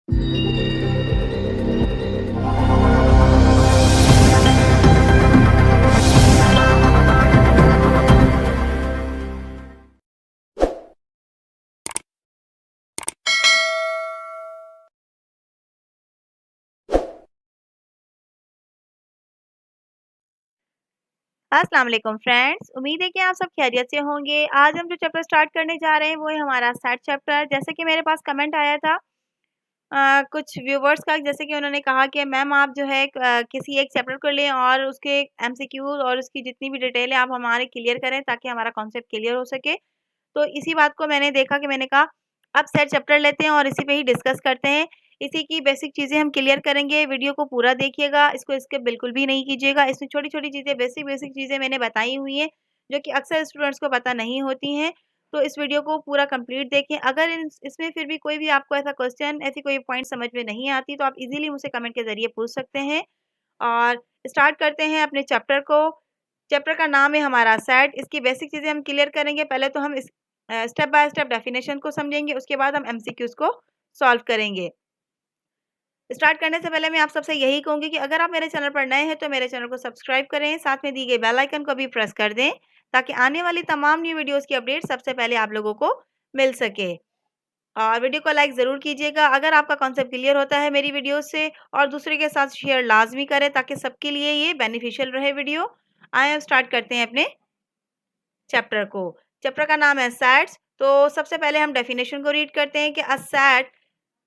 अस्सलाम वालेकुम फ्रेंड्स, उम्मीद है कि आप सब खैरियत से होंगे। आज हम जो चैप्टर स्टार्ट करने जा रहे हैं वो है हमारा सेट चैप्टर। जैसे कि मेरे पास कमेंट आया था कुछ व्यूवर्स का, जैसे कि उन्होंने कहा कि मैम आप जो है किसी एक चैप्टर को लें और उसके एमसीक्यूज और उसकी जितनी भी डिटेल है आप हमारे क्लियर करें ताकि हमारा कॉन्सेप्ट क्लियर हो सके। तो इसी बात को मैंने देखा कि मैंने कहा अब सेट चैप्टर लेते हैं और इसी पे ही डिस्कस करते हैं। इसी की बेसिक चीज़ें हम क्लियर करेंगे। वीडियो को पूरा देखिएगा, इसको स्किप बिल्कुल भी नहीं कीजिएगा। इसमें छोटी-छोटी चीज़ें, बेसिक चीज़ें मैंने बताई हुई हैं, जो कि अक्सर स्टूडेंट्स को पता नहीं होती हैं। तो इस वीडियो को पूरा कंप्लीट देखें। अगर इसमें फिर भी कोई भी आपको ऐसा क्वेश्चन, ऐसी कोई पॉइंट समझ में नहीं आती तो आप इज़िली मुझसे कमेंट के ज़रिए पूछ सकते हैं। और स्टार्ट करते हैं अपने चैप्टर को। चैप्टर का नाम है हमारा सेट। इसकी बेसिक चीज़ें हम क्लियर करेंगे। पहले तो हम इस स्टेप बाय स्टेप डेफिनेशन को समझेंगे, उसके बाद हम एमसीक्यूज़ को सॉल्व करेंगे। स्टार्ट करने से पहले मैं आप सबसे यही कहूँगी कि अगर आप मेरे चैनल पर नए हैं तो मेरे चैनल को सब्सक्राइब करें, साथ में दी गई बेल आइकन को भी प्रेस कर दें ताकि आने वाली तमाम न्यू वीडियोज़ की अपडेट सबसे पहले आप लोगों को मिल सके। और वीडियो को लाइक ज़रूर कीजिएगा अगर आपका कॉन्सेप्ट क्लियर होता है मेरी वीडियो से, और दूसरे के साथ शेयर लाज़मी करें ताकि सबके लिए ये बेनिफिशियल रहे वीडियो। आइए अब स्टार्ट करते हैं अपने चैप्टर को। चैप्टर का नाम है सेट्स। तो सबसे पहले हम डेफिनेशन को रीड करते हैं कि a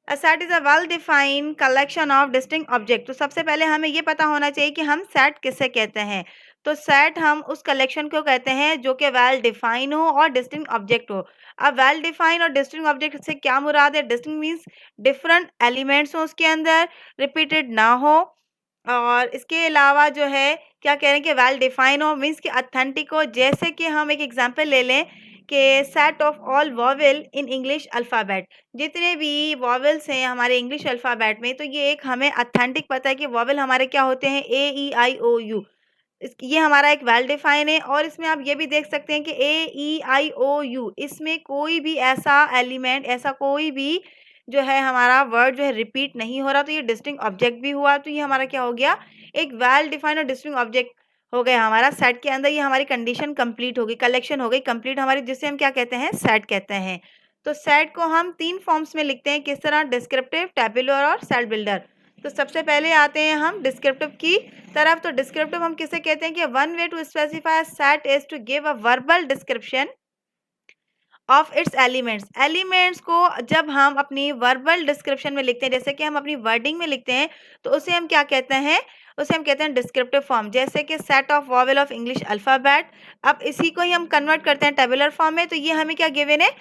set is a well defined collection of distinct object. तो सबसे पहले हमें ये पता होना चाहिए कि हम सेट किसे कहते हैं। तो सेट हम उस कलेक्शन को कहते हैं जो कि वेल डिफाइन हो और डिस्टिंक्ट ऑब्जेक्ट हो। अब वेल डिफाइन और डिस्टिंक्ट ऑब्जेक्ट से क्या मुराद है? डिस्टिंक्ट मीन्स डिफरेंट एलिमेंट्स हो उसके अंदर, रिपीटेड ना हो, और इसके अलावा जो है क्या कह रहे हैं कि वेल डिफाइन हो मीन्स कि ऑथेंटिक हो। जैसे कि हम एक एग्जांपल ले लें कि set of all vowel in English alphabet. जितने भी वॉवेल्स हैं हमारे इंग्लिश अल्फ़ाबेट में, तो ये एक हमें ऑथेंटिक पता है कि वॉवेल हमारे क्या होते हैं, ए ई आई ओ यू। ये हमारा एक वेल डिफाइन है। और इसमें आप ये भी देख सकते हैं कि ए ई आई ओ यू, इसमें कोई भी ऐसा एलिमेंट, ऐसा कोई भी जो है हमारा वर्ड जो है रिपीट नहीं हो रहा, तो ये डिस्टिंक्ट ऑब्जेक्ट भी हुआ। तो ये हमारा क्या हो गया, एक वेल डिफाइंड और डिस्टिंक्ट ऑब्जेक्ट हो गया हमारा सेट के अंदर। ये हमारी कंडीशन कंप्लीट हो गई, कलेक्शन हो गई कंप्लीट हमारी, जिसे हम क्या कहते हैं, सेट कहते हैं। तो सेट को हम 3 फॉर्म्स में लिखते हैं। किस तरह? डिस्क्रिप्टिव, टैबुलर और सेट बिल्डर। तो सबसे पहले आते हैं हम डिस्क्रिप्टिव की तरफ। तो डिस्क्रिप्टिव हम किसे कहते हैं कि one way to specify set is to give a verbal description of its elements. Elements को जब हम अपनी वर्बल डिस्क्रिप्शन में लिखते हैं, जैसे कि हम अपनी वर्डिंग में लिखते हैं, तो उसे हम क्या कहते हैं, उसे हम कहते हैं डिस्क्रिप्टिव फॉर्म। जैसे कि set of vowel of English alphabet. अब इसी को ही हम कन्वर्ट करते हैं टेबुलर फॉर्म में, तो ये हमें क्या गिवन है,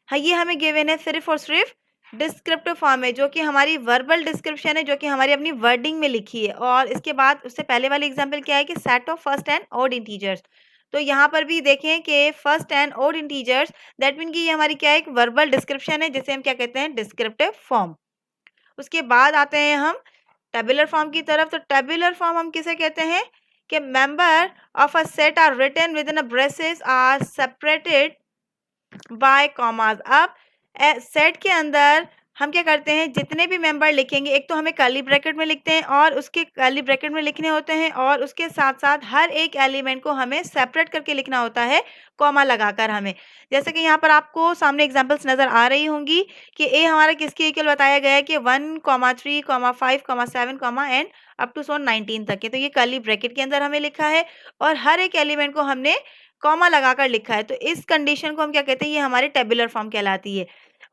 हाँ ये हमें गिवन है सिर्फ और सिर्फ डिस्क्रिप्टिव फॉर्म में, जो कि हमारी वर्बल डिस्क्रिप्शन है, जो कि हमारी अपनी वर्डिंग में लिखी है। और इसके बाद उससे पहले वाली एग्जाम्पल क्या है कि set of first and odd integers. तो यहाँ पर भी देखें कि first and odd integers, that mean कि ये हमारी क्या है, एक वर्बल डिस्क्रिप्शन है, जिसे हम क्या कहते हैं, डिस्क्रिप्टिव फॉर्म। उसके बाद आते हैं हम टेबुलर फॉर्म की तरफ। तो टेबुलर फॉर्म हम किसे कहते हैं कि member of a set are written within a braces are separated by commas. अब सेट के अंदर हम क्या करते हैं, जितने भी मेंबर लिखेंगे, एक तो हमें कर्ली ब्रैकेट में लिखते हैं और उसके कर्ली ब्रैकेट में लिखने होते हैं, और उसके साथ साथ हर एक एलिमेंट को हमें सेपरेट करके लिखना होता है, कॉमा लगाकर हमें। जैसे कि यहाँ पर आपको सामने एग्जांपल्स नज़र आ रही होंगी कि ए हमारा किसके इक्वल बताया गया है कि 1,3,5,7, एंड अप टू 19 तक है। तो ये कर्ली ब्रैकेट के अंदर हमें लिखा है और हर एक एलिमेंट को हमने कॉमा लगाकर लिखा है। तो इस कंडीशन को हम क्या कहते हैं, ये हमारी टेबुलर फॉर्म कहलाती है।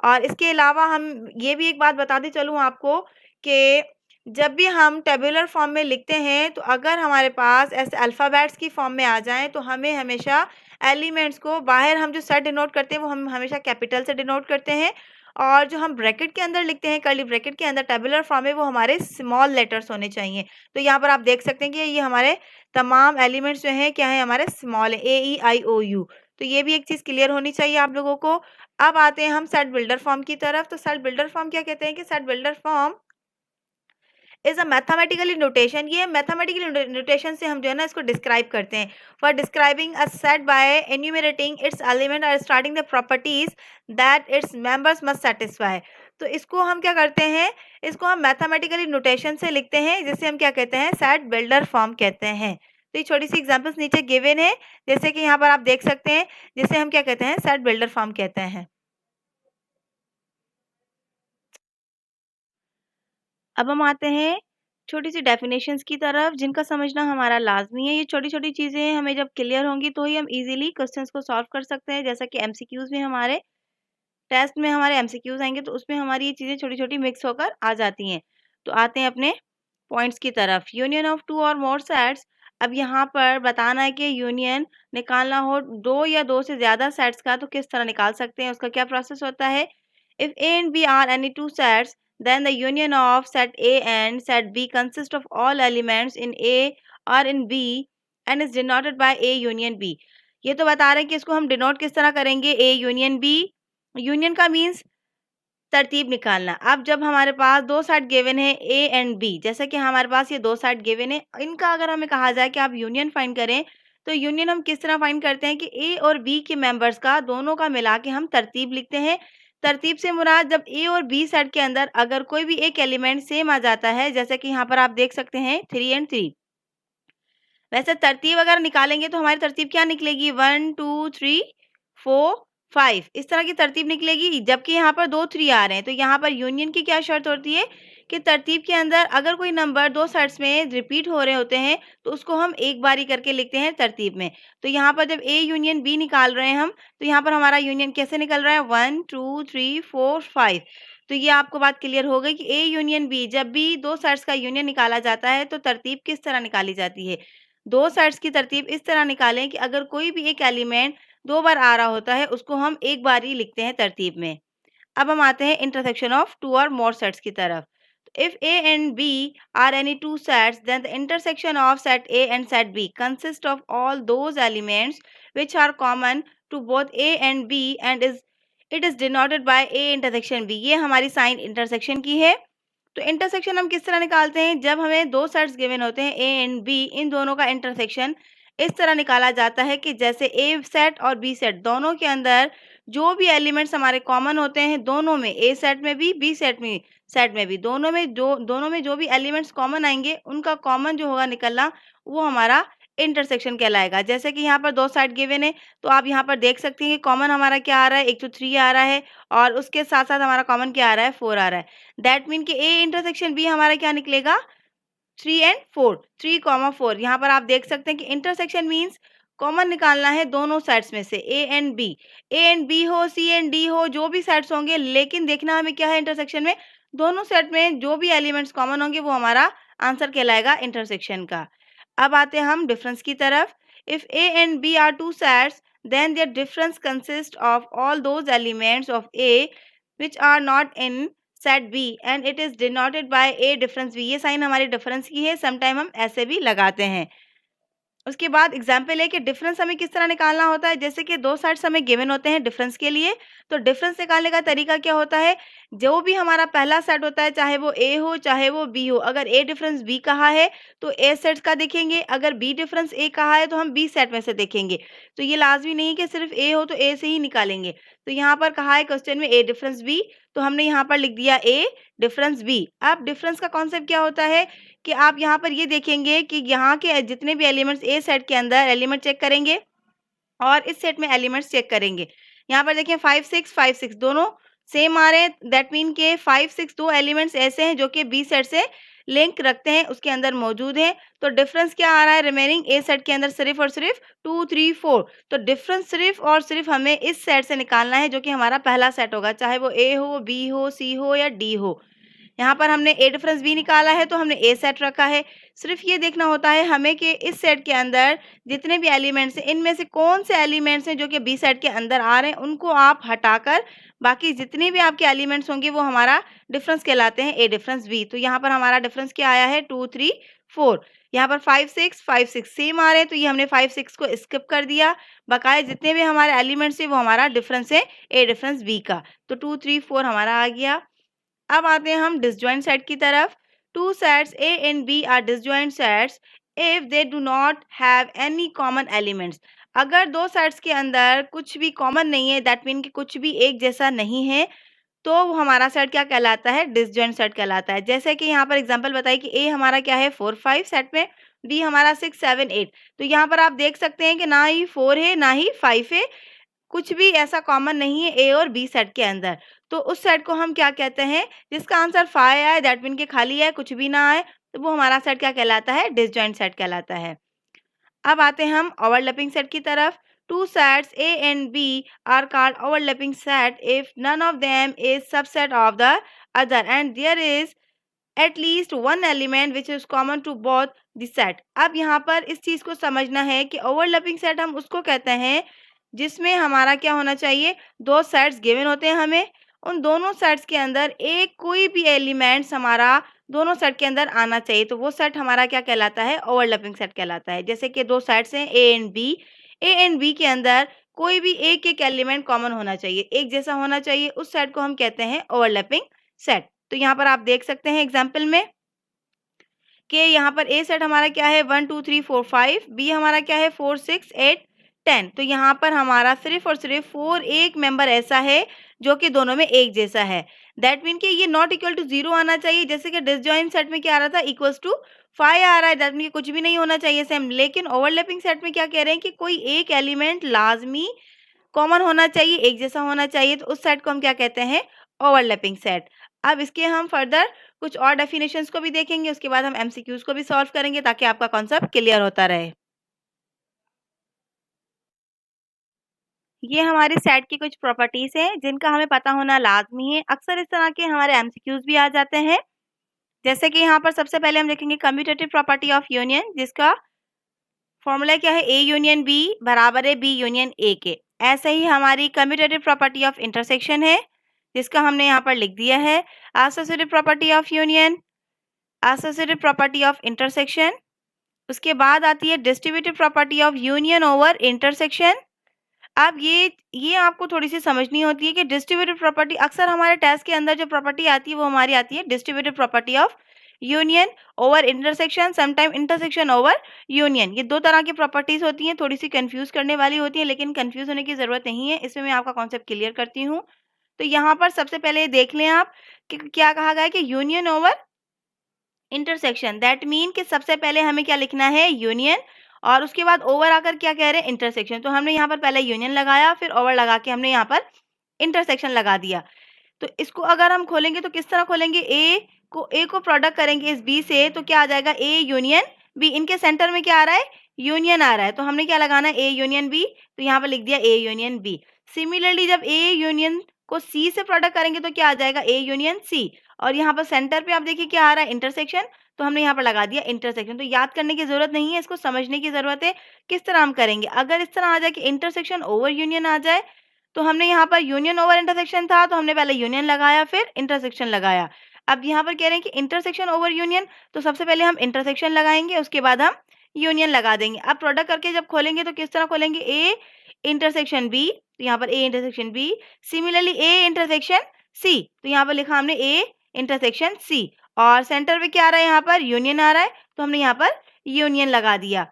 और इसके अलावा हम ये भी एक बात बताती चलूँ आपको कि जब भी हम टेबुलर फॉर्म में लिखते हैं, तो अगर हमारे पास ऐसे अल्फ़ाबेट्स की फॉर्म में आ जाएँ, तो हमें हमेशा एलिमेंट्स को बाहर हम जो सेट डिनोट करते हैं वो हम हमेशा कैपिटल से डिनोट करते हैं, और जो हम ब्रैकेट के अंदर लिखते हैं, कर्ली ब्रैकेट के अंदर टेबुलर फॉर्म में, वो हमारे स्मॉल लेटर्स होने चाहिए। तो यहाँ पर आप देख सकते हैं कि ये हमारे तमाम एलिमेंट्स जो हैं क्या है, हमारे स्मॉल है, ए ई आई ओ यू। तो ये भी एक चीज़ क्लियर होनी चाहिए आप लोगों को। अब आते हैं हम सेट बिल्डर फॉर्म की तरफ। तो सेट बिल्डर फॉर्म क्या कहते हैं कि set builder form is a mathematically notation. ये मैथमेटिकली नोटेशन से हम जो है ना इसको डिस्क्राइब करते हैं। For describing a set by enumerating its element और starting the properties that its members must satisfy. तो इसको हम क्या करते हैं, इसको हम मैथमेटिकली नोटेशन से लिखते हैं, जिसे हम क्या कहते हैं, सेट बिल्डर फॉर्म कहते हैं। तो ये छोटी सी एग्जांपल्स नीचे गिवन है, जैसे कि यहाँ पर आप देख सकते हैं, जिसे हम क्या कहते हैं, सेट बिल्डर फॉर्म कहते हैं। अब हम आते हैं छोटी सी डेफिनेशंस की तरफ, जिनका समझना हमारा लाजमी है। ये छोटी छोटी चीज़ें हमें जब क्लियर होंगी तो ही हम इजीली क्वेश्चंस को सॉल्व कर सकते हैं। जैसा कि एमसीक्यूज में हमारे टेस्ट में हमारे एमसीक्यूज आएंगे तो उसमें हमारी ये चीज़ें छोटी छोटी मिक्स होकर आ जाती हैं। तो आते हैं अपने पॉइंट्स की तरफ। यूनियन ऑफ टू और मोर सेट्स। अब यहाँ पर बताना है कि यूनियन निकालना हो दो या दो से ज़्यादा सेट्स का तो किस तरह निकाल सकते हैं, उसका क्या प्रोसेस होता है। If A and B are any two sets, then the union of set A and set B consists of all elements in A or in B and is denoted by A union B। ये तो बता रहे हैं कि इसको हम denote किस तरह करेंगे, A यूनियन B। यूनियन का मीन्स तरतीब निकालना। अब जब हमारे पास दो सेट गिवन है A एंड B, जैसे कि हमारे पास ये दो सेट गिवन है, इनका अगर हमें कहा जाए कि आप यूनियन फाइंड करें, तो यूनियन हम किस तरह फाइंड करते हैं कि A और B के मेंबर्स का दोनों का मिला के हम तरतीब लिखते हैं। तरतीब से मुराद जब ए और बी सेट के अंदर अगर कोई भी एक एलिमेंट सेम आ जाता है, जैसे कि यहाँ पर आप देख सकते हैं 3 एंड 3। वैसे तरतीब अगर निकालेंगे तो हमारी तरतीब क्या निकलेगी, 1 2 3 4 5, इस तरह की तरतीब निकलेगी। जबकि यहाँ पर 2 3 आ रहे हैं, तो यहाँ पर यूनियन की क्या शर्त होती है कि तरतीब के अंदर अगर कोई नंबर दो सेट्स में रिपीट हो रहे होते हैं तो उसको हम एक बारी करके लिखते हैं तरतीब में। तो यहाँ पर जब ए यूनियन बी निकाल रहे हैं हम, तो यहाँ पर हमारा यूनियन कैसे निकल रहा है, 1 2 3 4 5। तो ये आपको बात क्लियर हो गई कि ए यूनियन बी, जब भी दो सेट्स का यूनियन निकाला जाता है तो तरतीब किस तरह निकाली जाती है। दो सेट्स की तरतीब इस तरह निकालें कि अगर कोई भी एक एलिमेंट दो बार आ रहा होता है उसको हम एक बार ही लिखते हैं तरतीब में। अब हम आते हैं इंटरसेक्शन ऑफ टू और मोर सेट्स की तरफ। If A and B are any two sets, then the intersection of set A and set B consists of all those elements which are common to both A and B and it is denoted by A intersection B। ये हमारी sign intersection की है। तो intersection हम किस तरह निकालते हैं, जब हमें दो सेट्स गिवन होते हैं ए एंड बी, इन दोनों का इंटरसेक्शन इस तरह निकाला जाता है कि जैसे ए सेट और बी सेट दोनों के अंदर जो भी एलिमेंट्स हमारे कॉमन होते हैं, दोनों में ए सेट में भी बी सेट में भी दोनों में जो भी एलिमेंट्स कॉमन आएंगे उनका कॉमन जो होगा निकलना, वो हमारा इंटरसेक्शन कहलाएगा। जैसे कि यहाँ पर दो सेट गिवन है तो आप यहाँ पर देख सकते हैं कि कॉमन हमारा क्या आ रहा है, एक तो 3 आ रहा है और उसके साथ साथ हमारा कॉमन क्या आ रहा है, 4 आ रहा है। दैट मीन कि ए इंटरसेक्शन बी हमारा क्या निकलेगा, 3 एंड 4, 3, 4। यहाँ पर आप देख सकते हैं कि इंटरसेक्शन मीन्स कॉमन निकालना है दोनों सेट्स में से ए एंड बी हो, सी एंड डी हो, जो भी सेट्स होंगे, लेकिन देखना हमें क्या है इंटरसेक्शन में, दोनों सेट में जो भी एलिमेंट्स कॉमन होंगे वो हमारा आंसर कहलाएगा इंटरसेक्शन का। अब आते हैं हम डिफरेंस की तरफ। If A and B are two sets, then their difference consist of all those elements of A which are not in set B and it is denoted by A difference B. ये sign हमारी difference की है, sometime हम ऐसे भी लगाते हैं। उसके बाद एग्जाम्पल है कि डिफरेंस हमें किस तरह निकालना होता है। जैसे कि दो सेट्स हमें गिवन होते हैं डिफरेंस के लिए, तो डिफरेंस निकालने का तरीका क्या होता है, जो भी हमारा पहला सेट होता है, चाहे वो ए हो चाहे वो बी हो, अगर ए डिफरेंस बी कहा है तो ए सेट का देखेंगे, अगर बी डिफरेंस ए कहा है तो हम बी सेट में से देखेंगे। तो ये लाजमी नहीं कि सिर्फ ए हो तो ए से ही निकालेंगे। तो यहाँ पर कहा है क्वेश्चन में ए डिफरेंस बी, तो हमने यहाँ पर लिख दिया ए डिफरेंस बी। अब डिफरेंस का कॉन्सेप्ट क्या होता है कि आप यहाँ पर ये देखेंगे कि यहाँ के जितने भी एलिमेंट्स ए सेट के अंदर एलिमेंट चेक करेंगे और इस सेट में एलिमेंट्स चेक करेंगे। यहाँ पर देखें 5 6 दोनों सेम आ रहे हैं, दैट मीन के 5 6 दो एलिमेंट्स ऐसे हैं जो कि बी सेट से लिंक रखते हैं, उसके अंदर मौजूद हैं। तो डिफरेंस क्या आ रहा है रिमेनिंग ए सेट के अंदर, सिर्फ और सिर्फ 2 3 4। तो डिफरेंस सिर्फ और सिर्फ हमें इस सेट से निकालना है जो कि हमारा पहला सेट होगा, चाहे वो ए हो, बी हो, सी हो या डी हो। यहाँ पर हमने ए डिफरेंस बी निकाला है तो हमने ए सेट रखा है। सिर्फ ये देखना होता है हमें कि इस सेट के अंदर जितने भी एलिमेंट्स हैं, इनमें से कौन से एलिमेंट्स हैं जो कि बी सेट के अंदर आ रहे हैं, उनको आप हटाकर बाकी जितने भी आपके एलिमेंट्स होंगे वो हमारा डिफरेंस कहलाते हैं ए डिफरेंस बी। तो यहाँ पर हमारा डिफरेंस क्या आया है, 2 3 4। यहाँ पर 5 6 सेम आ रहे हैं तो ये हमने 5 6 को स्किप कर दिया, बकाया जितने भी हमारे एलिमेंट्स हैं वो हमारा डिफरेंस है ए डिफरेंस बी का। तो 2 3 4 हमारा आ गया। अब आते हैं हम डिसजॉइंट सेट की तरफ। Two sets A and B are disjoint sets if they do not have any common elements. अगर दो सेट्स के अंदर कुछ भी कॉमन नहीं है, दैट मीन कि कुछ भी एक जैसा नहीं है, तो वो हमारा सेट क्या कहलाता है, डिसजॉइंट सेट कहलाता है। जैसे कि यहाँ पर एग्जांपल बताइए कि ए हमारा क्या है 4 5 सेट में, बी हमारा 6 7 8। तो यहाँ पर आप देख सकते हैं कि ना ही 4 है ना ही 5 है, कुछ भी ऐसा कॉमन नहीं है ए और बी सेट के अंदर। तो उस सेट को हम क्या कहते हैं, जिसका आंसर 5 आए दैट मीन कि खाली है, कुछ भी ना आए, तो वो हमारा सेट क्या कहलाता है, डिसजॉइंट सेट कहलाता है। अब आते हैं हम ओवरलैपिंग सेट की तरफ। Two sets A and B are called overlapping set if none of them is subset of the other and there is at least one element which is common to both the set. अब यहाँ पर इस चीज को समझना है कि overlapping set हम उसको कहते हैं जिसमें हमारा क्या होना चाहिए, दो सेट्स गिवन होते हैं हमें, उन दोनों सेट्स के अंदर एक कोई भी एलिमेंट्स हमारा दोनों सेट के अंदर आना चाहिए, तो वो सेट हमारा क्या कहलाता है, ओवरलैपिंग सेट कहलाता है। जैसे कि दो सेट्स हैं ए एंड बी के अंदर कोई भी एक एक एलिमेंट कॉमन होना चाहिए, एक जैसा होना चाहिए, उस सेट को हम कहते हैं ओवरलैपिंग सेट। तो यहाँ पर आप देख सकते हैं एग्जाम्पल में कि यहाँ पर ए सेट हमारा क्या है 1 2 3 4 5, बी हमारा क्या है 4 6 8 10। तो यहाँ पर हमारा सिर्फ और सिर्फ 4 एक मेंबर ऐसा है जो कि दोनों में एक जैसा है, दैट मीन कि ये नॉट इक्वल टू 0 आना चाहिए। जैसे कि डिसजॉइंट सेट में क्या आ रहा था, इक्वल्स टू 5 आ रहा है, दैट मीन कुछ भी नहीं होना चाहिए सेम। लेकिन ओवरलैपिंग सेट में क्या कह रहे हैं कि कोई एक एलिमेंट लाजमी कॉमन होना चाहिए, एक जैसा होना चाहिए, तो उस सेट को हम क्या कहते हैं, ओवरलैपिंग सेट। अब इसके हम फर्दर कुछ और डेफिनेशंस को भी देखेंगे, उसके बाद हम एमसीक्यूज को भी सॉल्व करेंगे ताकि आपका कॉन्सेप्ट क्लियर होता रहे। ये हमारे सेट की कुछ प्रॉपर्टीज हैं जिनका हमें पता होना लाजमी है। अक्सर इस तरह के हमारे एमसीक्यूज भी आ जाते हैं। जैसे कि यहाँ पर सबसे पहले हम देखेंगे कम्यूटेटिव प्रॉपर्टी ऑफ यूनियन, जिसका फॉर्मूला क्या है, ए यूनियन बी बराबर है बी यूनियन ए के। ऐसे ही हमारी कम्यूटेटिव प्रॉपर्टी ऑफ इंटरसेक्शन है, जिसका हमने यहाँ पर लिख दिया है associative property of union, associative property of intersection. उसके बाद आती है distributive property of union over intersection. अब ये आपको थोड़ी सी समझनी होती है कि डिस्ट्रीब्यूटिव प्रॉपर्टी अक्सर हमारे टेस्ट के अंदर जो प्रॉपर्टी आती है वो हमारी आती है distributive property of union over intersection, sometime intersection over union. ये दो तरह की प्रॉपर्टीज होती हैं, थोड़ी सी कंफ्यूज करने वाली होती हैं, लेकिन कंफ्यूज होने की जरूरत नहीं है, इसमें मैं आपका कॉन्सेप्ट क्लियर करती हूँ। तो यहाँ पर सबसे पहले देख लें आप कि क्या कहा गया है कि union over intersection, that mean कि सबसे पहले हमें क्या लिखना है, यूनियन, और उसके बाद ओवर आकर क्या कह रहे हैं, इंटरसेक्शन। तो हमने यहाँ पर पहले यूनियन लगाया, फिर ओवर लगा के हमने यहाँ पर इंटरसेक्शन लगा दिया। तो इसको अगर हम खोलेंगे तो किस तरह खोलेंगे, ए को प्रोडक्ट करेंगे इस बी से, तो क्या आ जाएगा, ए यूनियन बी। इनके सेंटर में क्या आ रहा है, यूनियन आ रहा है, तो हमने क्या लगाना है, ए यूनियन बी। तो यहाँ पर लिख दिया ए यूनियन बी। सिमिलरली जब ए यूनियन को सी से प्रोडक्ट करेंगे तो क्या आ जाएगा, ए यूनियन सी। और यहाँ पर सेंटर पे आप देखिए क्या आ रहा है, इंटरसेक्शन, तो हमने यहाँ पर लगा दिया इंटरसेक्शन। तो याद करने की जरूरत नहीं है, इसको समझने की जरूरत है किस तरह हम करेंगे। अगर इस तरह आ जाए कि इंटरसेक्शन ओवर यूनियन आ जाए, तो हमने यहाँ पर यूनियन ओवर इंटरसेक्शन था, तो हमने पहले यूनियन लगाया फिर इंटरसेक्शन लगाया। अब यहाँ पर कह रहे हैं कि इंटरसेक्शन ओवर यूनियन, तो सबसे पहले हम इंटरसेक्शन लगाएंगे, उसके बाद हम यूनियन लगा देंगे। अब प्रोडक्ट करके जब खोलेंगे तो किस तरह खोलेंगे, ए इंटरसेक्शन बी, तो यहाँ पर A intersection B. Similarly A intersection C, तो यहाँ पर लिखा हमने ए इंटरसेक्शन सी, और सेंटर पे क्या आ रहा है, यहाँ पर यूनियन आ रहा है, तो हमने यहाँ पर यूनियन लगा दिया।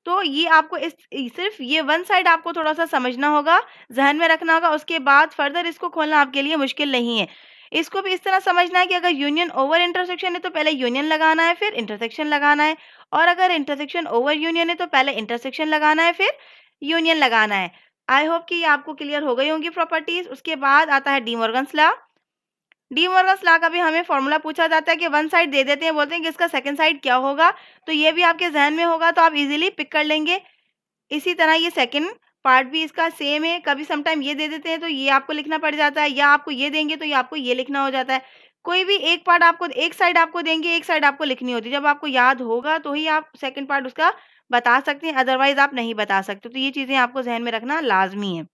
तो ये आपको सिर्फ ये वन साइड आपको थोड़ा सा समझना होगा, जहन में रखना होगा, उसके बाद फर्दर इसको खोलना आपके लिए मुश्किल नहीं है। इसको भी इस तरह समझना है कि अगर यूनियन ओवर इंटरसेक्शन है तो पहले यूनियन लगाना है फिर इंटरसेक्शन लगाना है, और अगर इंटरसेक्शन ओवर यूनियन है तो पहले इंटरसेक्शन लगाना है फिर यूनियन लगाना है। आई होप कि ये आपको क्लियर हो गई होंगी प्रॉपर्टीज। उसके बाद आता है D Morgan's law. D Morgan's law का भी हमें फॉर्मूला पूछा जाता है कि वन साइड दे देते हैं, बोलते हैं कि इसका सेकंड साइड क्या होगा, तो ये भी आपके जहन में होगा तो आप इजीली पिक कर लेंगे। इसी तरह ये सेकंड पार्ट भी इसका सेम है, कभी समटाइम ये दे देते हैं तो ये आपको लिखना पड़ जाता है, या आपको ये देंगे तो ये आपको ये लिखना हो जाता है। कोई भी एक पार्ट आपको, एक साइड आपको देंगे, एक साइड आपको लिखनी होती है। जब आपको याद होगा तो ही आप सेकंड पार्ट उसका बता सकते हैं, अदरवाइज आप नहीं बता सकते। तो ये चीजें आपको जहन में रखना लाजमी है।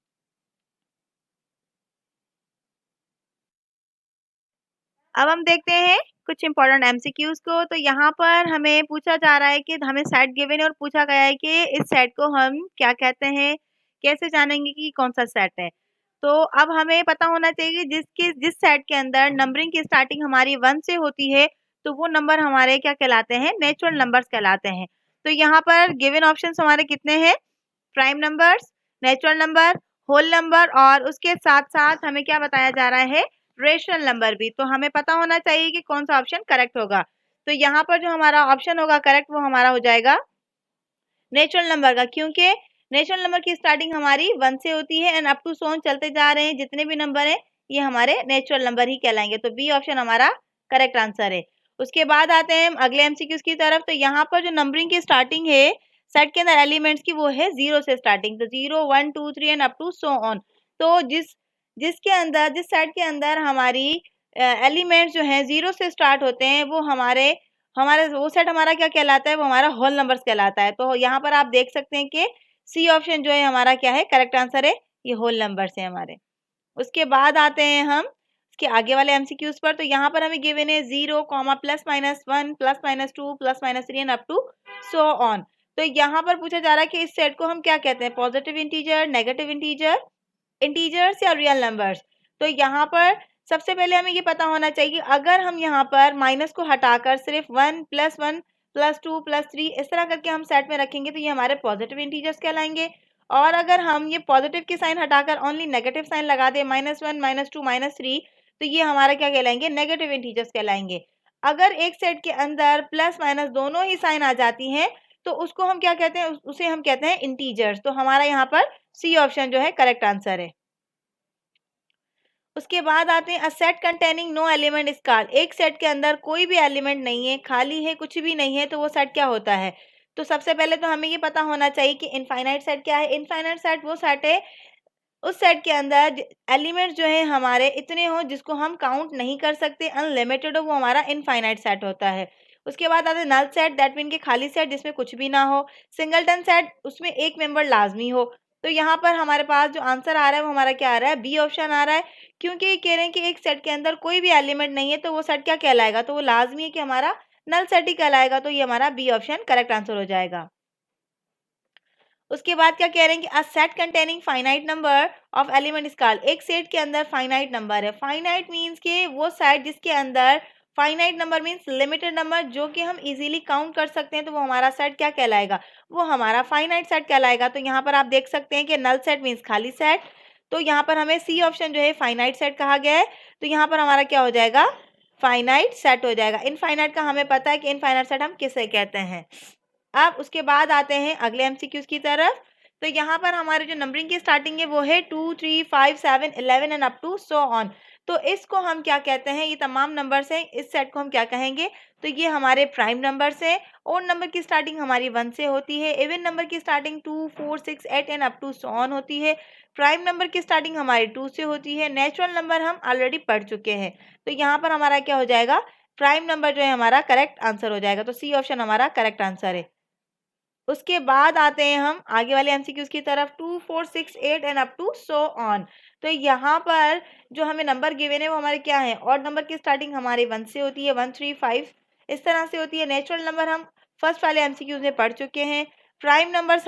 अब हम देखते हैं कुछ इंपॉर्टेंट एमसीक्यूज को। तो यहाँ पर हमें पूछा जा रहा है कि हमें सेट गिवन है और पूछा गया है कि इस सेट को हम क्या कहते हैं, कैसे जानेंगे कि कौन सा सेट है। तो अब हमें पता होना चाहिए जिस सेट के अंदर नंबरिंग की स्टार्टिंग हमारी 1 से होती है तो वो नंबर हमारे क्या कहलाते हैं, नेचुरल नंबर्स कहलाते हैं। तो यहाँ पर गिवन ऑप्शंस हमारे कितने हैं, prime numbers, natural number, whole number, और उसके साथ साथ हमें क्या बताया जा रहा है, रेशनल नंबर भी। तो हमें पता होना चाहिए कि कौन सा ऑप्शन करेक्ट होगा। तो यहाँ पर जो हमारा ऑप्शन होगा करेक्ट वो हमारा हो जाएगा नेचुरल नंबर का, क्योंकि नेचुरल नंबर की स्टार्टिंग हमारी 1 से होती है and up to so on चलते जा रहे हैं। जितने भी नंबर हैं ये हमारे नेचुरल नंबर ही कहलाएंगे। तो बी ऑप्शन हमारा करेक्ट आंसर है। उसके बाद आते हैं हम अगले एमसीक्यूज की तरफ। तो यहाँ पर जो नंबरिंग की स्टार्टिंग है सेट के अंदर एलिमेंट्स की वो है 0 से स्टार्टिंग। तो 0 1 2 3 and up to so on. तो जिस सेट के अंदर हमारी एलिमेंट्स जो हैं 0 से स्टार्ट होते हैं वो हमारे वो सेट हमारा क्या कहलाता है, वो हमारा होल नंबर्स कहलाता है। तो यहाँ पर आप देख सकते हैं कि सी ऑप्शन जो है हमारा क्या है, करेक्ट आंसर है, ये होल नंबर्स है हमारे। उसके बाद आते हैं हम इसके आगे वाले एमसीक्यूज पर। तो यहाँ पर हमें गिवन है 0, plus minus 1, plus minus 2, plus minus 3 and up to so on. तो यहाँ पर पूछा जा रहा है कि इस सेट को हम क्या कहते हैं, positive integer, negative integer, integers या रियल नंबर्स। तो यहाँ पर सबसे पहले हमें ये पता होना चाहिए कि अगर हम यहाँ पर माइनस को हटाकर सिर्फ 1 प्लस 2 प्लस 3 इस तरह करके हम सेट में रखेंगे तो ये हमारे पॉजिटिव इंटीजर्स कहलाएंगे। और अगर हम ये पॉजिटिव की साइन हटाकर ओनली नेगेटिव साइन लगा दे, -1 -2 -3, तो ये हमारा क्या कहलाएंगे, नेगेटिव इंटीजर्स कहलाएंगे। अगर एक सेट के अंदर प्लस माइनस दोनों ही साइन आ जाती हैं तो उसको हम क्या कहते हैं, उसे हम कहते हैं इंटीजर्स। तो हमारा यहाँ पर सी ऑप्शन जो है करेक्ट आंसर है। उसके बाद आते हैं a set containing no element is called. एक सेट के अंदर कोई भी एलिमेंट नहीं है, खाली है, कुछ भी नहीं है, तो वो सेट क्या होता है। तो सबसे पहले तो हमें ये पता होना चाहिए कि इनफाइनाइट सेट क्या है। इनफाइनाइट सेट वो सेट है उस सेट के अंदर एलिमेंट्स जो है हमारे इतने हो जिसको हम काउंट नहीं कर सकते, अनलिमिटेड हो, वो हमारा इनफाइनाइट सेट होता है। उसके बाद आते हैं नल सेट, दैट मीन के खाली सेट जिसमें कुछ भी ना हो। सिंगलटन सेट, उसमें एक मेंबर लाजमी हो। तो यहाँ पर हमारे पास जो आंसर आ रहा है वो हमारा क्या आ रहा है, बी ऑप्शन आ रहा है, क्योंकि ये कह रहे हैं कि एक सेट के अंदर कोई भी एलिमेंट नहीं है तो वो सेट क्या कहलाएगा, तो वो लाजमी है कि हमारा नल सेट ही कहलाएगा। तो ये हमारा बी ऑप्शन करेक्ट आंसर हो जाएगा। उसके बाद क्या कह रहे हैं कि अ set containing finite number of element is called. एक सेट के अंदर फाइनाइट नंबर है। फाइनाइट मींस के वो सेट जिसके अंदर finite number means limited number जो कि हम इजीली काउंट कर सकते हैं, तो वो हमारा सेट क्या कहलाएगा, वो हमारा फाइनाइट सेट कहलाएगा। तो यहाँ पर आप देख सकते हैं कि नल सेट मींस खाली सेट। तो यहाँ पर हमें सी ऑप्शन जो है फाइनाइट सेट कहा गया है। तो यहाँ पर हमारा क्या हो जाएगा, फाइनाइट सेट हो जाएगा। इनफाइनाइट का हमें पता है कि इनफाइनाइट सेट हम किसे कहते हैं। अब उसके बाद आते हैं अगले एमसीक्यूज की तरफ। तो यहाँ पर हमारे जो नंबरिंग की स्टार्टिंग है वो है 2 3 5 7 11 and up to so on. तो इसको हम क्या कहते हैं, ये तमाम नंबर्स हैं, इस सेट को हम क्या कहेंगे, तो ये हमारे प्राइम नंबर्स हैं। ओड नंबर की स्टार्टिंग हमारी 1 से होती है। इवन नंबर की starting 2 4 6 8 and up to so on होती है। प्राइम नंबर की स्टार्टिंग हमारी 2 से होती है। नेचुरल नंबर हम ऑलरेडी पढ़ चुके हैं। तो यहाँ पर हमारा क्या हो जाएगा, प्राइम नंबर जो है हमारा करेक्ट आंसर हो जाएगा। तो सी ऑप्शन हमारा करेक्ट आंसर है। उसके बाद आते हैं हम आगे वाले एमसीक्यूज की तरफ। 2 4 6 8 and up to so on. तो यहाँ पर जो हमें नंबर गिवन है वो हमारे क्या है, ऑड नंबर की स्टार्टिंग हमारे 1 से होती है, 1 3 5 इस तरह से होती है। नेचुरल नंबर हम फर्स्ट वाले एमसीक्यूज में पढ़ चुके हैं। प्राइम नंबर्स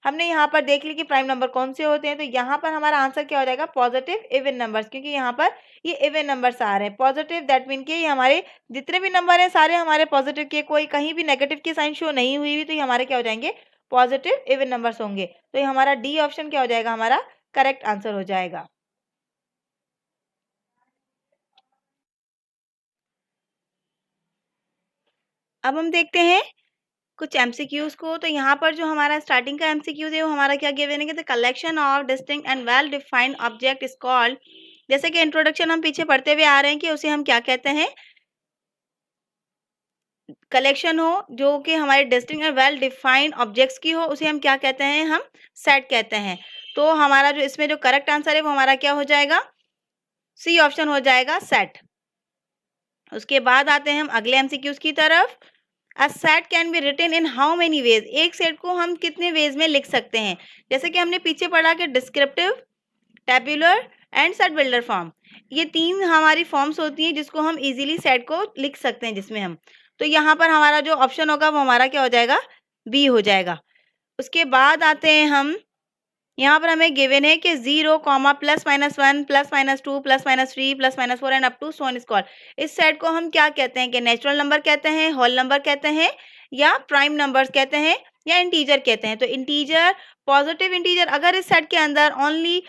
हमने यहाँ पर देख ली कि प्राइम नंबर कौन से होते हैं। तो यहाँ पर हमारा आंसर क्या हो जाएगा, पॉजिटिव इवन नंबर्स, क्योंकि यहाँ पर ये इवन नंबर्स आ रहे हैं। पॉजिटिव दैट मीन के ये हमारे जितने भी नंबर हैं सारे हमारे पॉजिटिव के, कोई कहीं भी नेगेटिव की साइन शो नहीं हुई तो ये हमारे क्या हो जाएंगे, पॉजिटिव इवन नंबर्स होंगे। तो ये हमारा डी ऑप्शन क्या हो जाएगा, हमारा करेक्ट आंसर हो जाएगा। अब हम देखते हैं कुछ एमसीक्यूज को। तो यहाँ पर जो हमारा स्टार्टिंग का एमसीक्यूज है वो हमारा क्या गिवन है कि the collection of distinct and well defined object is called. जैसे कि इंट्रोडक्शन हम पीछे पढ़ते हुए आ रहे हैं कि उसे हम क्या कहते हैं, कलेक्शन हो जो कि हमारे distinct and well defined objects की हो, उसे हम क्या कहते हैं, हम सेट कहते हैं। तो हमारा जो इसमें जो करेक्ट आंसर है वो हमारा क्या हो जाएगा, सी ऑप्शन हो जाएगा, सेट। उसके बाद आते हैं हम अगले एमसीक्यूज की तरफ। A set can be written in how many ways. एक सेट को हम कितने वेज में लिख सकते हैं। जैसे कि हमने पीछे पढ़ा कि descriptive, tabular and set builder form, ये 3 हमारी फॉर्म्स होती हैं जिसको हम इजीली सेट को लिख सकते हैं जिसमें हम। तो यहाँ पर हमारा जो ऑप्शन होगा वो हमारा क्या हो जाएगा, बी हो जाएगा। उसके बाद आते हैं हम, यहाँ पर हमें गिवन है कि 0, plus minus 1 plus minus 2 plus minus 3 plus minus 4 and up to so on is called. इस सेट को हम क्या कहते हैं कि नेचुरल नंबर कहते हैं, होल नंबर कहते हैं, या प्राइम नंबर्स कहते हैं, या इंटीजर कहते हैं। तो इंटीजर, पॉजिटिव इंटीजर, अगर इस सेट के अंदर ओनली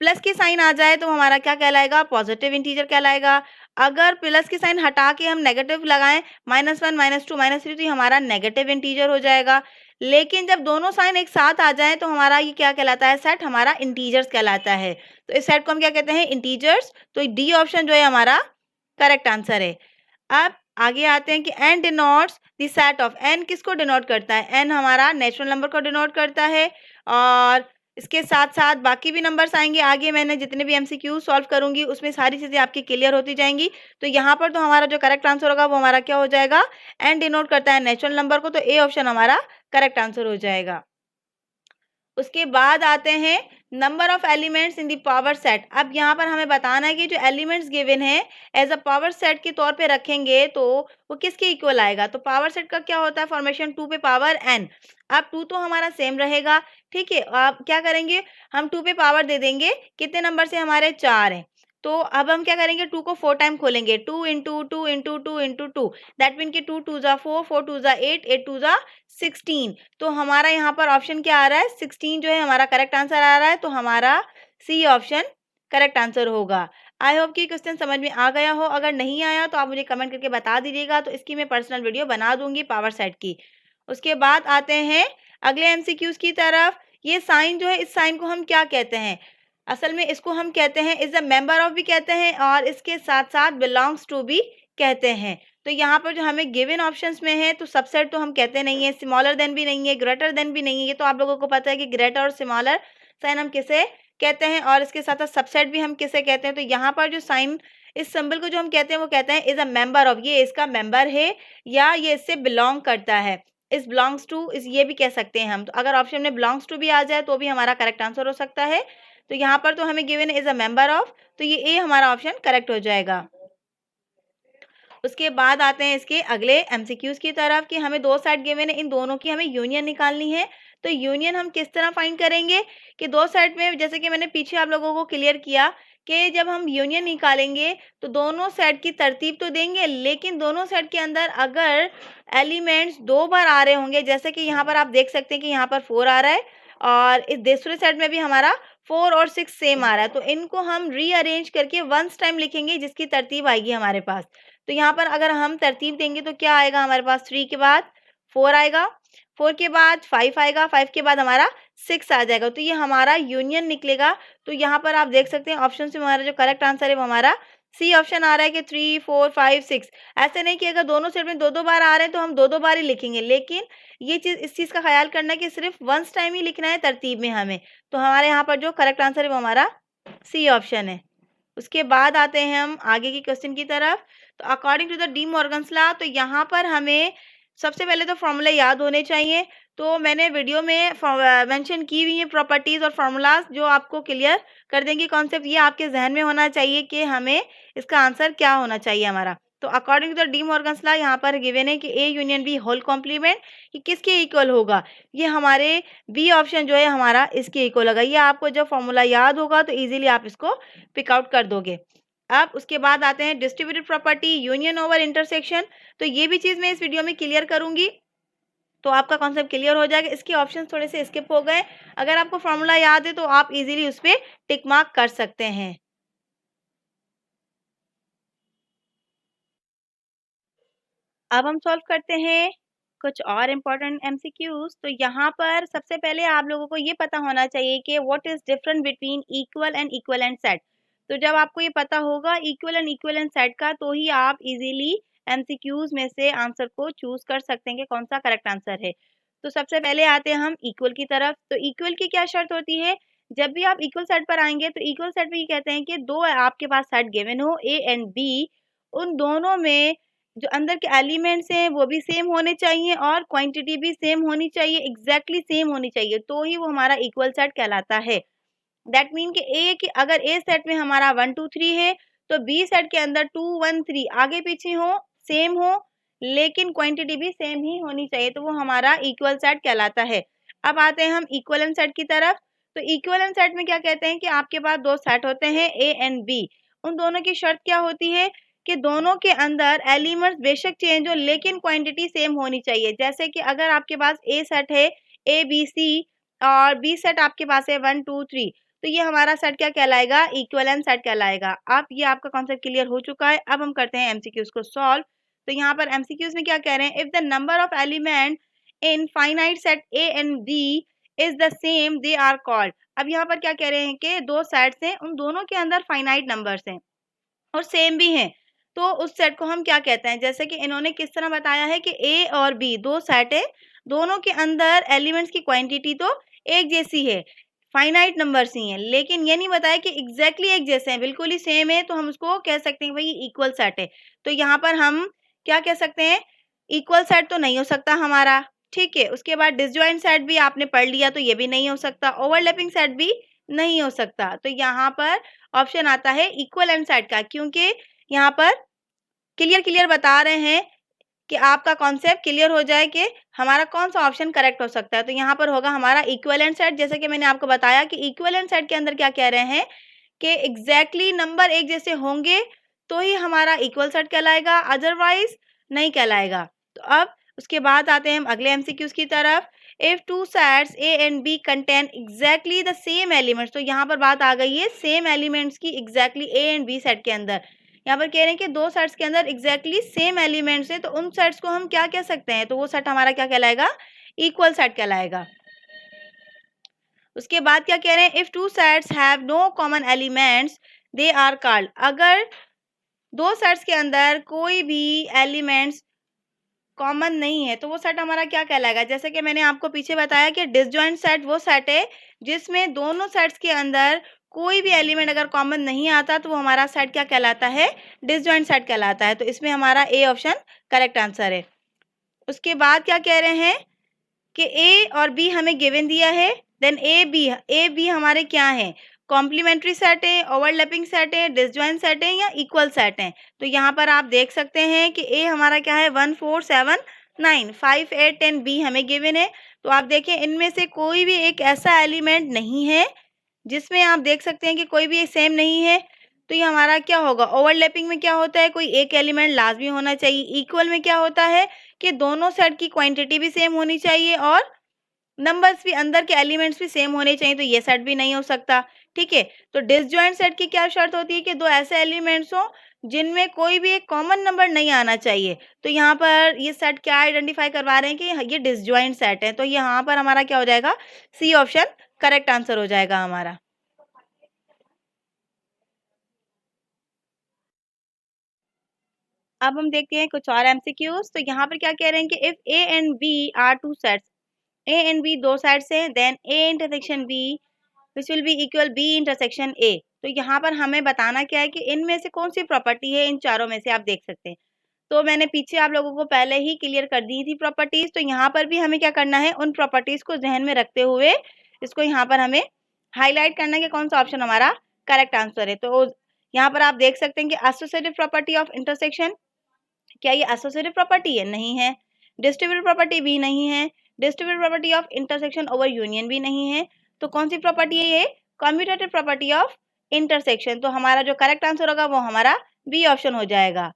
प्लस की साइन आ जाए तो हमारा क्या कहलाएगा, पॉजिटिव इंटीजर कहलाएगा। अगर प्लस की साइन हटा के हम नेगेटिव लगाएं, -1 -2 -3, तो ये हमारा नेगेटिव इंटीजर हो जाएगा। लेकिन जब दोनों साइन एक साथ आ जाएं तो हमारा ये क्या कहलाता है, सेट हमारा इंटीजर्स कहलाता है। तो इस सेट को हम क्या कहते हैं, इंटीजर्स। तो डी ऑप्शन जो है हमारा करेक्ट आंसर है। अब आगे आते हैं कि N denotes the set of, N किसको डिनोट करता है, एन हमारा नेचुरल नंबर को डिनोट करता है। और इसके साथ साथ बाकी भी नंबर्स आएंगे आगे, मैंने जितने भी एमसीक्यू सॉल्व करूंगी उसमें सारी चीजें आपकी क्लियर होती जाएंगी। तो यहाँ पर तो हमारा जो करेक्ट आंसर होगा वो हमारा क्या हो जाएगा, एन डिनोट करता है नेचुरल नंबर को, तो ए ऑप्शन हमारा करेक्ट आंसर हो जाएगा। उसके बाद आते हैं number of elements in the power set. अब यहाँ पर हमें बताना है कि जो एलिमेंट्स गिवन है एज अ पावर सेट के तौर पे रखेंगे तो वो किसके इक्वल आएगा। तो पावर सेट का क्या होता है फॉर्मेशन, 2 पे पावर n। अब 2 तो हमारा सेम रहेगा, ठीक है। अब क्या करेंगे, हम 2 पे पावर दे देंगे, कितने नंबर से हमारे 4 हैं। तो अब हम क्या करेंगे, 2 को 4 टाइम खोलेंगे, 2 into 2 into 2 into 2, that mean कि 2 2 जा 4, 4 2 जा 8, 8 2 जा 16। तो हमारा यहाँ पर ऑप्शन क्या आ रहा है, 16 जो है हमारा करेक्ट आंसर आ रहा है। तो हमारा सी ऑप्शन करेक्ट आंसर होगा। आई होप कि क्वेश्चन समझ में आ गया हो। अगर नहीं आया तो आप मुझे कमेंट करके बता दीजिएगा, तो इसकी मैं पर्सनल वीडियो बना दूंगी पावर सेट की। उसके बाद आते हैं अगले एमसीक्यूज की तरफ। ये साइन जो है, इस साइन को हम क्या कहते हैं, असल में इसको हम कहते हैं इज अ मेंबर ऑफ भी कहते हैं, और इसके साथ साथ बिलोंग्स टू भी कहते हैं। तो यहाँ पर जो हमें गिवन ऑप्शंस में है, तो सबसेट तो हम कहते नहीं है, स्मॉलर देन भी नहीं है, ग्रेटर देन भी नहीं है। ये तो आप लोगों को पता है कि ग्रेटर और स्मॉलर साइन हम किसे कहते हैं, और इसके साथ साथ सबसेट भी हम किसे कहते हैं। तो यहाँ पर जो साइन, इस सिंबल को जो हम कहते हैं वो कहते हैं इज अ मेंबर ऑफ, ये इसका मेंबर है या ये इससे बिलोंग करता है। इस बिलोंग्स टू, इस ये भी कह सकते हैं हम। तो अगर ऑप्शन में बिलोंग्स टू भी आ जाए तो भी हमारा करेक्ट आंसर हो सकता है। तो यहाँ पर तो हमें given is a member of, तो ये ए हमारा ऑप्शन करेक्ट हो जाएगा। उसके बाद आते हैं इसके अगले एमसीक्यूज की तरफ कि हमें दो सेट गिवन है, इन दोनों की हमें यूनियन निकालनी है। तो यूनियन हम किस तरह फाइंड करेंगे कि दो सेट में, जैसे कि मैंने पीछे आप लोगों को क्लियर किया कि जब हम यूनियन निकालेंगे तो दोनों सेट की तरतीब तो देंगे, लेकिन दोनों सेट के अंदर अगर एलिमेंट्स 2 बार आ रहे होंगे, जैसे कि यहाँ पर आप देख सकते हैं कि यहाँ पर 4 आ रहा है और इस दूसरे सेट में भी हमारा 4 और 6 सेम आ रहा है, तो इनको हम रीअरेंज करके वंस टाइम लिखेंगे जिसकी तरतीब आएगी हमारे पास। तो यहाँ पर अगर हम तरतीब देंगे तो क्या आएगा हमारे पास, 3 के बाद 4 आएगा, 4 के बाद 5 आएगा, 5 के बाद हमारा 6 आ जाएगा। तो ये हमारा यूनियन निकलेगा। तो यहाँ पर आप देख सकते हैं ऑप्शन से हमारा जो करेक्ट आंसर है वो हमारा सी ऑप्शन आ रहा है कि 3 4 5 6। ऐसे नहीं कि अगर दोनों सेट में 2-2 बार आ रहे हैं तो हम 2-2 बार ही लिखेंगे, लेकिन ये चीज़, इस चीज़ का ख्याल करना है कि सिर्फ वंस टाइम ही लिखना है तरतीब में हमें। तो हमारे यहाँ पर जो करेक्ट आंसर है वो हमारा सी ऑप्शन है। उसके बाद आते हैं हम आगे की क्वेश्चन की तरफ। तो according to the De Morgan's law, तो यहाँ पर हमें सबसे पहले तो फॉर्मूले याद होने चाहिए। तो मैंने वीडियो में मेंशन की हुई है प्रॉपर्टीज और फार्मूलाज, जो आपको क्लियर कर देंगे कॉन्सेप्ट। ये आपके जहन में होना चाहिए कि हमें इसका आंसर क्या होना चाहिए हमारा। तो according to the De Morgan's law यहाँ पर गिवन है कि A union B whole complement, कि किसके इक्वल होगा, ये हमारे बी ऑप्शन जो है हमारा इसके इक्वल होगा। ये आपको जब फॉर्मूला याद होगा तो इजीली आप इसको पिक आउट कर दोगे। अब उसके बाद आते हैं distributed property, union over intersection. तो ये भी चीज़ मैं इस वीडियो में क्लियर करूंगी, तो आपका कॉन्सेप्ट क्लियर हो जाएगा। इसके ऑप्शंस थोड़े से स्किप हो गए, अगर आपको फॉर्मूला याद है तो आप इजीली उस पर टिक मार्क कर सकते हैं। अब हम सॉल्व करते हैं कुछ और इम्पोर्टेंट एमसीक्यूज। तो यहाँ पर सबसे पहले आप लोगों को ये पता होना चाहिए कि what is different between equal and equivalent set. तो जब आपको ये पता होगा इक्वल एंड इक्विवेलेंट सेट का, तो ही आप इजीली एमसीक्यूज में से आंसर को चूज कर सकते हैं कि कौन सा करेक्ट आंसर है। तो सबसे पहले आते हैं हम इक्वल की तरफ। तो इक्वल की क्या शर्त होती है, जब भी आप इक्वल सेट पर आएंगे तो इक्वल सेट में ये कहते हैं कि दो आपके पास सेट गिवन हो ए एंड बी, उन दोनों में जो अंदर के एलिमेंट्स हैं वो भी सेम होने चाहिए और क्वांटिटी भी सेम होनी चाहिए, एग्जैक्टली सेम होनी चाहिए, तो ही वो हमारा इक्वल सेट कहलाता है। दैट मीन कि ए की अगर ए सेट में हमारा 1 2 3 है तो बी सेट के अंदर 2 1 3 आगे पीछे हो, सेम हो, लेकिन क्वांटिटी भी सेम ही होनी चाहिए, तो वो हमारा इक्वल सेट कहलाता है। अब आते हैं हम इक्विवेलेंट सेट की तरफ। तो इक्विवेलेंट सेट में क्या कहते हैं कि आपके पास दो सेट होते हैं ए एंड बी, उन दोनों की शर्त क्या होती है कि दोनों के अंदर एलिमेंट्स बेशक चेंज हो लेकिन क्वांटिटी सेम होनी चाहिए। जैसे कि अगर आपके पास ए सेट है ए बी सी और बी सेट आपके पास है 1 2 3, तो ये हमारा सेट क्या कहलाएगा, इक्विवेलेंट सेट कहलाएगा। अब ये आपका कॉन्सेप्ट क्लियर हो चुका है। अब हम करते हैं एमसीक्यूज को सॉल्व। तो यहाँ पर एमसीक्यूज में क्या कह रहे हैं, if the number of element in finite set A and B is the same they are called. अब यहाँ पर क्या कह रहे हैं कि दो सेट्स हैं, उन दोनों के अंदर फाइनाइट नंबर्स हैं और सेम भी हैं, तो उस सेट को हम क्या कहते हैं। जैसे कि इन्होंने किस तरह बताया है कि ए और बी दो सेट है, दोनों के अंदर एलिमेंट्स की क्वांटिटी तो एक जैसी है, फाइनाइट नंबर्स ही हैं, लेकिन ये नहीं बताया कि एग्जैक्टली एक जैसे हैं, बिल्कुल ही सेम है, तो हम उसको कह सकते हैं भाई इक्वल सेट है। तो यहाँ पर हम क्या कह सकते हैं, इक्वल सेट तो नहीं हो सकता हमारा, ठीक है। उसके बाद डिसजॉइंट सेट भी आपने पढ़ लिया, तो ये भी नहीं हो सकता, ओवरलैपिंग सेट भी नहीं हो सकता। तो यहाँ पर ऑप्शन आता है इक्विवेलेंट सेट का, क्योंकि यहाँ पर क्लियर बता रहे हैं कि आपका कॉन्सेप्ट क्लियर हो जाए कि हमारा कौन सा ऑप्शन करेक्ट हो सकता है। तो यहाँ पर होगा हमारा इक्विवेलेंट सेट। जैसे कि मैंने आपको बताया कि इक्विवेलेंट सेट के अंदर क्या कह रहे हैं कि एग्जैक्टली नंबर एक जैसे होंगे तो ही हमारा इक्वल सेट कहलाएगा, अदरवाइज नहीं कहलाएगा। तो अब उसके बाद आते हैं हम अगले एमसीक्यूज की तरफ। If two sets A and B contain exactly the same elements, तो यहाँ पर बात आ गई है सेम एलिमेंट्स की exactly A and B set के अंदर। यहाँ पर कह रहे हैं कि दो सेट्स के अंदर एग्जैक्टली सेम एलिमेंट्स है, तो उन सेट्स को हम क्या कह सकते हैं, तो वो सेट हमारा क्या कहलाएगा, इक्वल सेट कहलाएगा। उसके बाद क्या कह रहे हैं, if two sets have no common elements they are called. अगर दो सेट्स के अंदर कोई भी एलिमेंट्स कॉमन नहीं है तो वो सेट हमारा क्या कहलाएगा। जैसे कि मैंने आपको पीछे बताया कि डिसजॉइंट सेट वो सेट है जिसमें दोनों सेट्स के अंदर कोई भी एलिमेंट अगर कॉमन नहीं आता तो वो हमारा सेट क्या कहलाता है, डिसजॉइंट सेट कहलाता है। तो इसमें हमारा ए ऑप्शन करेक्ट आंसर है। उसके बाद क्या कह रहे हैं कि ए और बी हमें गिवन दिया है, देन ए बी हमारे क्या हैं, कॉम्प्लीमेंट्री सेट है, ओवरलैपिंग सेट है, डिसजॉइंट सेट है या इक्वल सेट है। तो यहाँ पर आप देख सकते हैं कि ए हमारा क्या है 1 4 7 9 5 8 10 बी हमें गिवन है। तो आप देखें इनमें से कोई भी एक ऐसा एलिमेंट नहीं है जिसमें आप देख सकते हैं कि कोई भी सेम नहीं है। तो ये हमारा क्या होगा, ओवरलैपिंग में क्या होता है, कोई एक एलिमेंट लाजमी होना चाहिए। इक्वल में क्या होता है कि दोनों सेट की क्वांटिटी भी सेम होनी चाहिए और नंबर्स भी, अंदर के एलिमेंट्स भी सेम होने चाहिए, तो ये सेट भी नहीं हो सकता, ठीक है। तो डिसजॉइंट सेट की क्या शर्त होती है कि दो ऐसे एलिमेंट्स हो जिनमें कोई भी एक कॉमन नंबर नहीं आना चाहिए। तो यहाँ पर ये सेट क्या आइडेंटिफाई करवा रहे हैं कि ये डिसजॉइंट सेट है, तो यहाँ पर हमारा क्या हो जाएगा, सी ऑप्शन करेक्ट आंसर हो जाएगा हमारा। अब हम देखते हैं कुछ और एमसीक्यूज। तो यहाँ पर क्या कह रहे हैं कि if A and B are two sets, A and B दो सेट्स हैं, then A intersection B which will be equal B intersection A. तो यहाँ पर हमें बताना क्या है कि इनमें से कौन सी प्रॉपर्टी है, इन चारों में से आप देख सकते हैं। तो मैंने पीछे आप लोगों को पहले ही क्लियर कर दी थी प्रॉपर्टीज, तो यहाँ पर भी हमें क्या करना है, उन प्रॉपर्टीज को ध्यान में रखते हुए इसको यहाँ पर हमें हाईलाइट करना है कि कौन सा ऑप्शन हमारा करेक्ट आंसर है। तो यहाँ पर आप देख सकते हैं कि एसोसिएटिव प्रॉपर्टी ऑफ इंटरसेक्शन, क्या ये एसोसिएटिव प्रॉपर्टी है, नहीं है। डिस्ट्रीब्यूटिव प्रॉपर्टी भी नहीं है। Distributive property of intersection over union भी नहीं है। तो कौन सी प्रॉपर्टी है ये, कम्यूटेटिव प्रॉपर्टी ऑफ इंटरसेक्शन। तो हमारा जो करेक्ट आंसर होगा वो हमारा बी ऑप्शन हो जाएगा।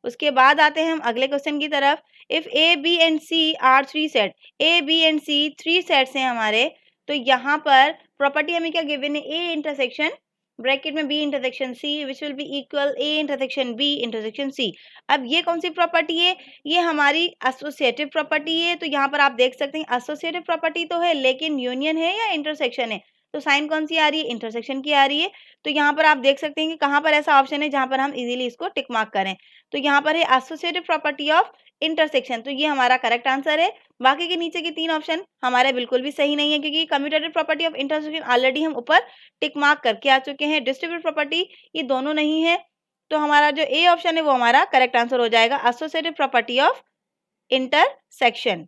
उसके बाद आते हैं हम अगले क्वेश्चन की तरफ। If A B and C are three set, A B and C three sets हैं हमारे, तो यहाँ पर प्रॉपर्टी हमें क्या गिवन है, ए इंटरसेक्शन ब्रैकेट में B intersection C which will be equal A intersection B intersection C. अब ये कौन सी प्रॉपर्टी है, ये हमारी एसोसिएटिव प्रॉपर्टी है। तो यहाँ पर आप देख सकते हैं एसोसिएटिव प्रॉपर्टी तो है लेकिन यूनियन है या इंटरसेक्शन है, तो साइन कौन सी आ रही है, इंटरसेक्शन की आ रही है। तो यहाँ पर आप देख सकते हैं कि कहाँ पर ऐसा ऑप्शन है जहाँ पर हम इजीली इसको टिक मार्क करें। तो यहाँ पर है एसोसिएटिव प्रॉपर्टी ऑफ इंटरसेक्शन, तो ये हमारा करेक्ट आंसर है। बाकी के नीचे के तीन ऑप्शन हमारे बिल्कुल भी सही नहीं है, क्योंकि commutative property of intersection already हम ऊपर टिक मार्क करके आ चुके हैं। डिस्ट्रीब्यूटिव प्रॉपर्टी ये दोनों नहीं है, तो हमारा जो ए ऑप्शन है वो हमारा करेक्ट आंसर हो जाएगा, एसोसिएटिव प्रॉपर्टी ऑफ इंटरसेक्शन।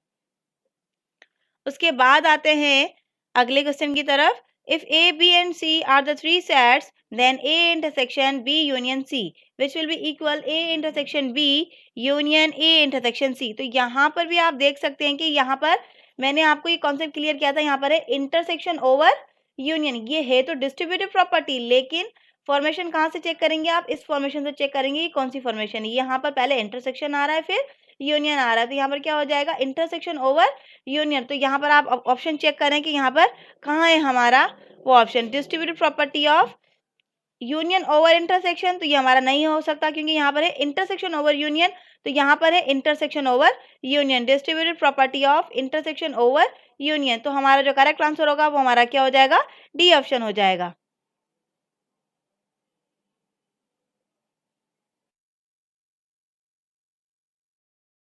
उसके बाद आते हैं अगले क्वेश्चन की तरफ। If A B and C are the three sets, then A intersection B union C which will be equal A intersection B union A intersection C। तो यहाँ पर भी आप देख सकते हैं कि यहाँ पर मैंने आपको ये कॉन्सेप्ट क्लियर किया था, यहाँ पर है इंटरसेक्शन ओवर यूनियन। ये है तो डिस्ट्रीब्यूटिव प्रॉपर्टी, लेकिन फॉर्मेशन कहाँ से चेक करेंगे आप, इस फॉर्मेशन से चेक करेंगे कि कौन सी फॉर्मेशन है। यहाँ पर पहले इंटरसेक्शन आ रहा है फिर यूनियन आ रहा है, तो यहाँ पर क्या हो जाएगा, इंटरसेक्शन ओवर यूनियन। तो यहाँ पर आप ऑप्शन चेक करें कि यहाँ पर कहाँ है हमारा वो option. Distributive property of union over intersection, तो ये हमारा नहीं हो सकता क्योंकि यहाँ पर है इंटरसेक्शन ओवर यूनियन, तो यहाँ पर है intersection over union. Distributive property of intersection over union, तो हमारा जो करेक्ट आंसर होगा वो हमारा क्या हो जाएगा, डी ऑप्शन हो जाएगा।